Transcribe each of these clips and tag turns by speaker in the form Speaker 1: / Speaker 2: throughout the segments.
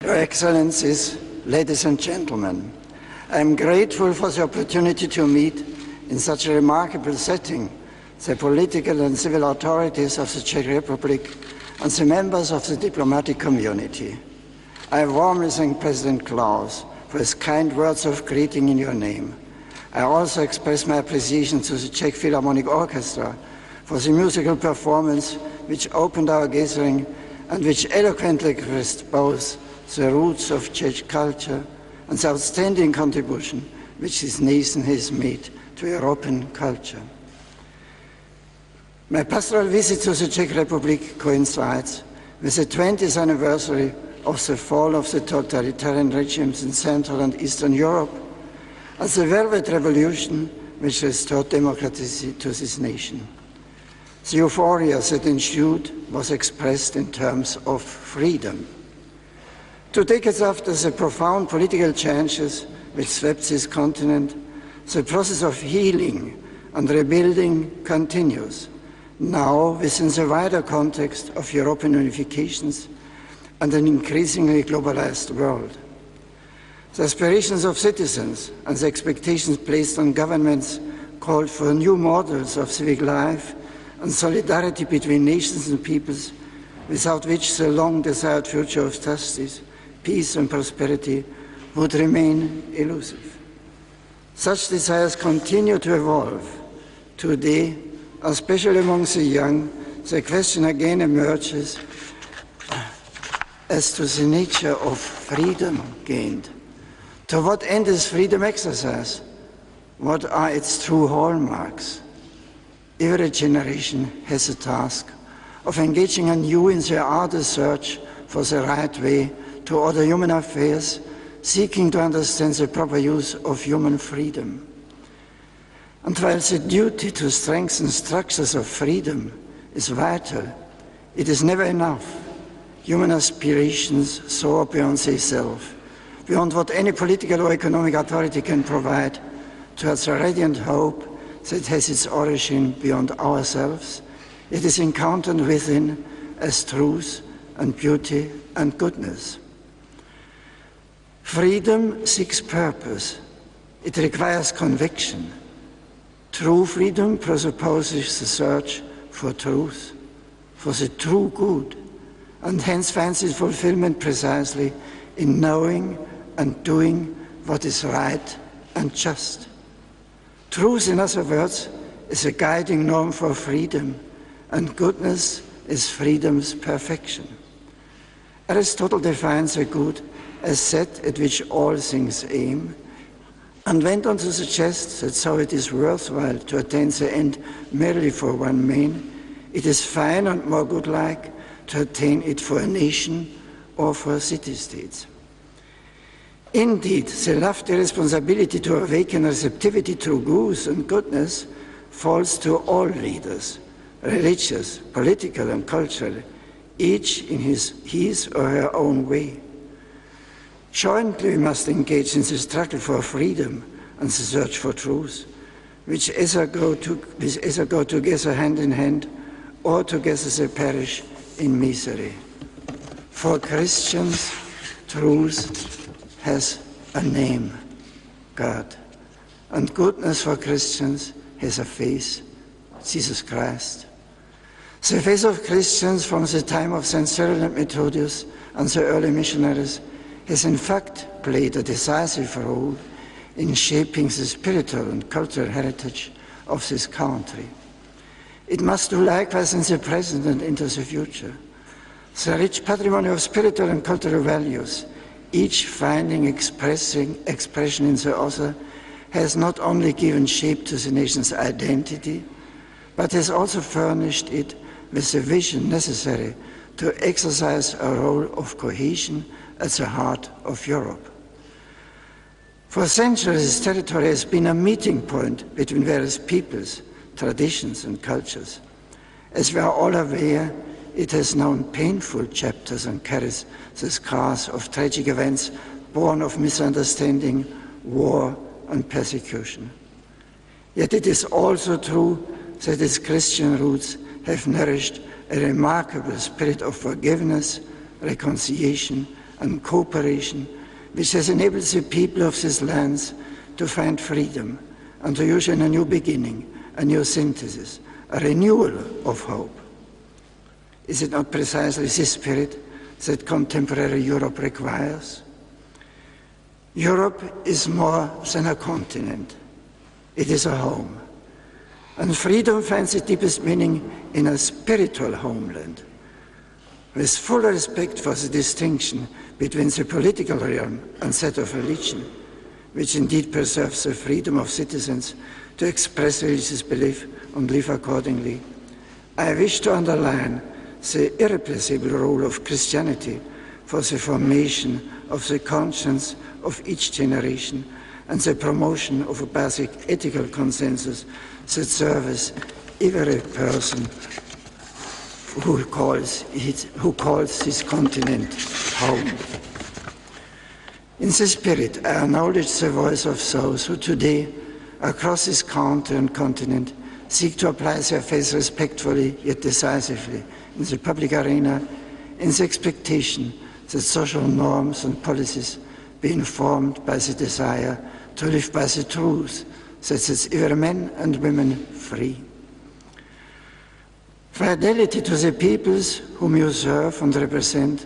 Speaker 1: Your Excellencies, ladies and gentlemen, I am grateful for the opportunity to meet in such a remarkable setting the political and civil authorities of the Czech Republic and the members of the diplomatic community. I warmly thank President Klaus for his kind words of greeting in your name. I also express my appreciation to the Czech Philharmonic Orchestra for the musical performance which opened our gathering and which eloquently expressed both the roots of Czech culture and the outstanding contribution which this nation has made to European culture. My pastoral visit to the Czech Republic coincides with the 20th anniversary of the fall of the totalitarian regimes in Central and Eastern Europe, and the Velvet Revolution which restored democracy to this nation. The euphoria that ensued was expressed in terms of freedom. 2 decades after the profound political changes which swept this continent, the process of healing and rebuilding continues, now within the wider context of European unifications and an increasingly globalized world. The aspirations of citizens and the expectations placed on governments called for new models of civic life and solidarity between nations and peoples, without which the long-desired future of justice, peace and prosperity would remain elusive. Such desires continue to evolve. Today, especially among the young, the question again emerges as to the nature of freedom gained. To what end is freedom exercised? What are its true hallmarks? Every generation has a task of engaging anew in the arduous search for the right way to order human affairs, seeking to understand the proper use of human freedom. And while the duty to strengthen structures of freedom is vital, it is never enough. Human aspirations soar beyond themselves, beyond what any political or economic authority can provide, towards a radiant hope that has its origin beyond ourselves. It is encountered within as truth and beauty and goodness. Freedom seeks purpose. It requires conviction. True freedom presupposes the search for truth, for the true good, and hence finds its fulfillment precisely in knowing and doing what is right and just. Truth, in other words, is a guiding norm for freedom, and goodness is freedom's perfection. Aristotle defines the good as that at which all things aim, and went on to suggest that so it is worthwhile to attain the end merely for one man, it is fine and more good-like to attain it for a nation or for city-states. Indeed, the lofty responsibility to awaken receptivity to good and goodness falls to all leaders, religious, political and cultural, each in his or her own way. Jointly we must engage in the struggle for freedom and the search for truth, which either go together hand in hand or together they perish in misery. For Christians, truth has a name, God, and goodness for Christians has a face, Jesus Christ. The faith of Christians from the time of St. Cyril and Methodius and the early missionaries has in fact played a decisive role in shaping the spiritual and cultural heritage of this country. It must do likewise in the present and into the future. The rich patrimony of spiritual and cultural values, each finding expression in the other, has not only given shape to the nation's identity, but has also furnished it with the vision necessary to exercise a role of cohesion at the heart of Europe. For centuries, this territory has been a meeting point between various peoples, traditions and cultures. As we are all aware, it has known painful chapters and carries the scars of tragic events born of misunderstanding, war and persecution. Yet it is also true that its Christian roots have nourished a remarkable spirit of forgiveness, reconciliation and cooperation, which has enabled the people of these lands to find freedom and to use in a new beginning, a new synthesis, a renewal of hope. Is it not precisely this spirit that contemporary Europe requires? Europe is more than a continent. It is a home. And freedom finds its deepest meaning in a spiritual homeland, with full respect for the distinction between the political realm and that of religion, which indeed preserves the freedom of citizens to express religious belief and live accordingly. I wish to underline the irreplaceable role of Christianity for the formation of the conscience of each generation and the promotion of a basic ethical consensus that serves every person who calls this continent home. In this spirit, I acknowledge the voice of those who today, across this country and continent, seek to apply their faith respectfully yet decisively in the public arena, in the expectation that social norms and policies be informed by the desire to live by the truth that sets every man and woman free. Fidelity to the peoples whom you serve and represent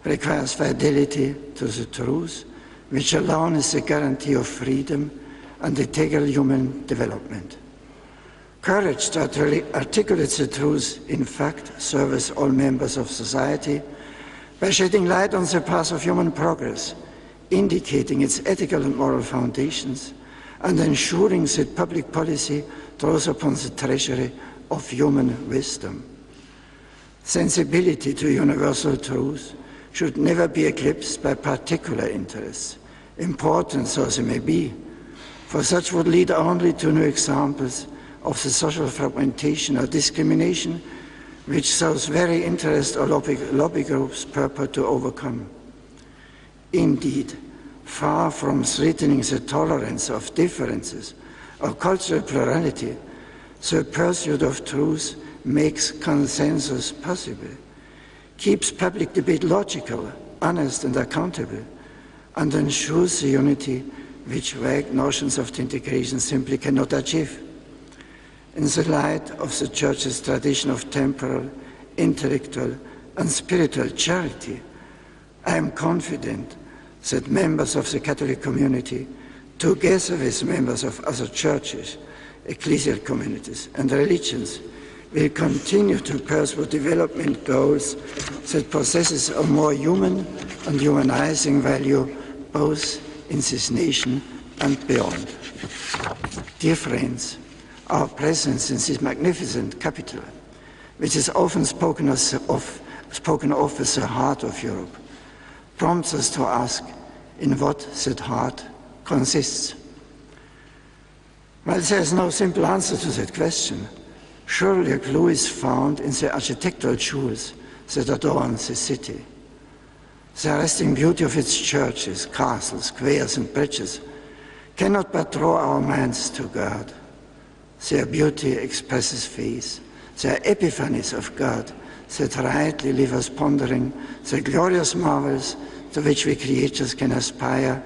Speaker 1: requires fidelity to the truth, which alone is the guarantee of freedom and integral human development. Courage to articulate the truth, in fact, serves all members of society by shedding light on the path of human progress, indicating its ethical and moral foundations, and ensuring that public policy draws upon the treasury of human wisdom. Sensibility to universal truth should never be eclipsed by particular interests, important though they may be, for such would lead only to new examples of the social fragmentation or discrimination which those very interests or lobby groups purport to overcome. Indeed, far from threatening the tolerance of differences or cultural plurality, the pursuit of truth makes consensus possible, keeps public debate logical, honest and accountable, and ensures the unity which vague notions of integration simply cannot achieve. In the light of the Church's tradition of temporal, intellectual and spiritual charity, I am confident that members of the Catholic community, together with members of other churches, ecclesial communities and religions, will continue to pursue development goals that possesses a more human and humanizing value both in this nation and beyond. Dear friends, our presence in this magnificent capital, which is often spoken of as the heart of Europe, prompts us to ask in what that heart consists. While there is no simple answer to that question, surely a clue is found in the architectural jewels that adorn the city. The arresting beauty of its churches, castles, squares and bridges cannot but draw our minds to God. Their beauty expresses faith, their epiphanies of God that rightly leave us pondering the glorious marvels to which we creatures can aspire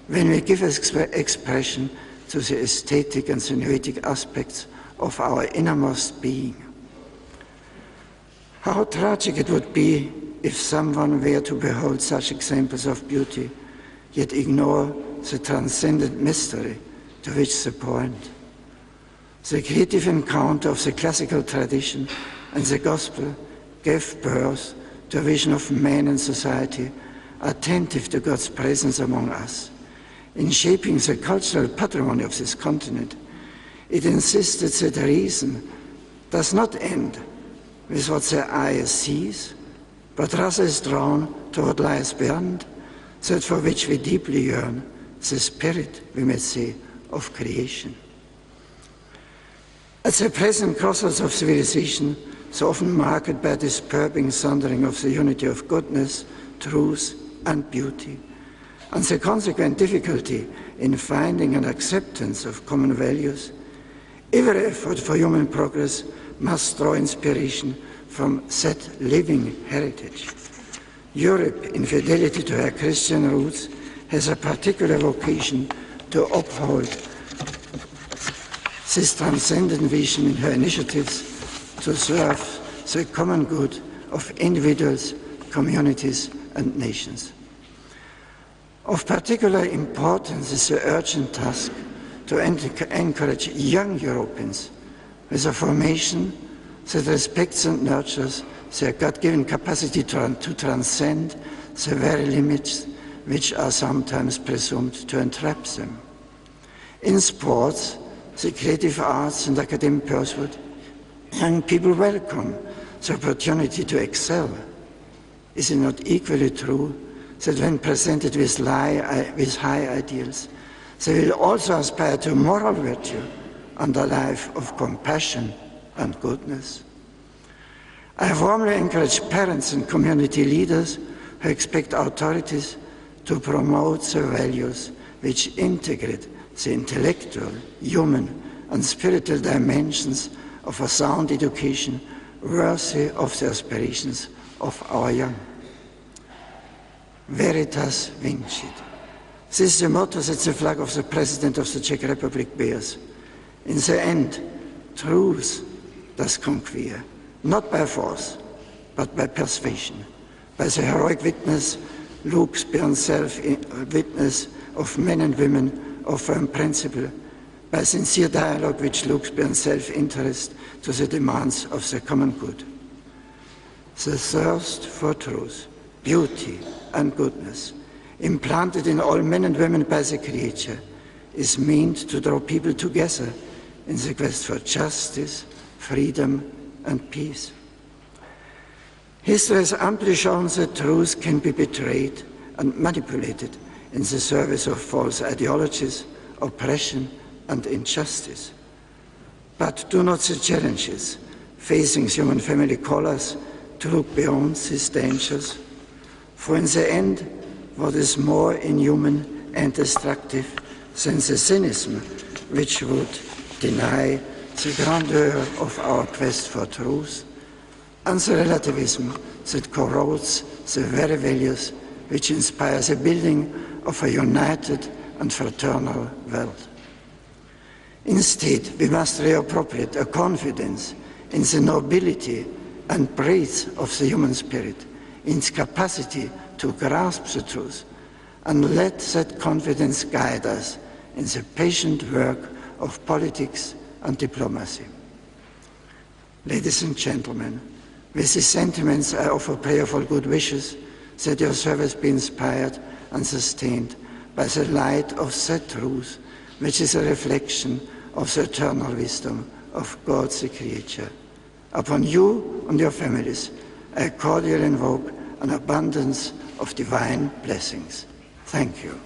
Speaker 1: when we give expression to the aesthetic and semiotic aspects of our innermost being. How tragic it would be if someone were to behold such examples of beauty, yet ignore the transcendent mystery to which they point. The creative encounter of the classical tradition and the gospel gave birth to a vision of man and society attentive to God's presence among us. In shaping the cultural patrimony of this continent, it insisted that reason does not end with what the eye sees, but rather is drawn to what lies beyond, that for which we deeply yearn, the spirit, we may say, of creation. At the present crossroads of civilization, so often marked by disturbing sundering of the unity of goodness, truth and beauty, and the consequent difficulty in finding an acceptance of common values, every effort for human progress must draw inspiration from that living heritage. Europe, in fidelity to her Christian roots, has a particular vocation to uphold this transcendent vision in her initiatives to serve the common good of individuals, communities, and nations. Of particular importance is the urgent task to encourage young Europeans with a formation that respects and nurtures their God-given capacity to transcend the very limits which are sometimes presumed to entrap them. In sports, the creative arts and academic pursuit, young people welcome the opportunity to excel. Is it not equally true that when presented with high ideals, they will also aspire to moral virtue and a life of compassion and goodness? I warmly encourage parents and community leaders who expect authorities to promote the values which integrate the intellectual, human, and spiritual dimensions of a sound education worthy of the aspirations of our young. Veritas vincit. This is the motto that the flag of the President of the Czech Republic bears. In the end, truth does conquer, not by force, but by persuasion, by the heroic witness Luke's witness of men and women of firm principle, by sincere dialogue which looks beyond self-interest to the demands of the common good. The thirst for truth, beauty, and goodness, implanted in all men and women by the Creator, is meant to draw people together in the quest for justice, freedom, and peace. History has amply shown that truth can be betrayed and manipulated in the service of false ideologies, oppression, and injustice. But do not the challenges facing human family call us to look beyond these dangers? For in the end, what is more inhuman and destructive than the cynicism which would deny the grandeur of our quest for truth, and the relativism that corrodes the very values which inspire the building of a united and fraternal world. Instead, we must reappropriate a confidence in the nobility and breadth of the human spirit, in its capacity to grasp the truth, and let that confidence guide us in the patient work of politics and diplomacy. Ladies and gentlemen, with these sentiments I offer prayerful good wishes that your service be inspired and sustained by the light of that truth, which is a reflection of the eternal wisdom of God the Creator. Upon you and your families, I cordially invoke an abundance of divine blessings. Thank you.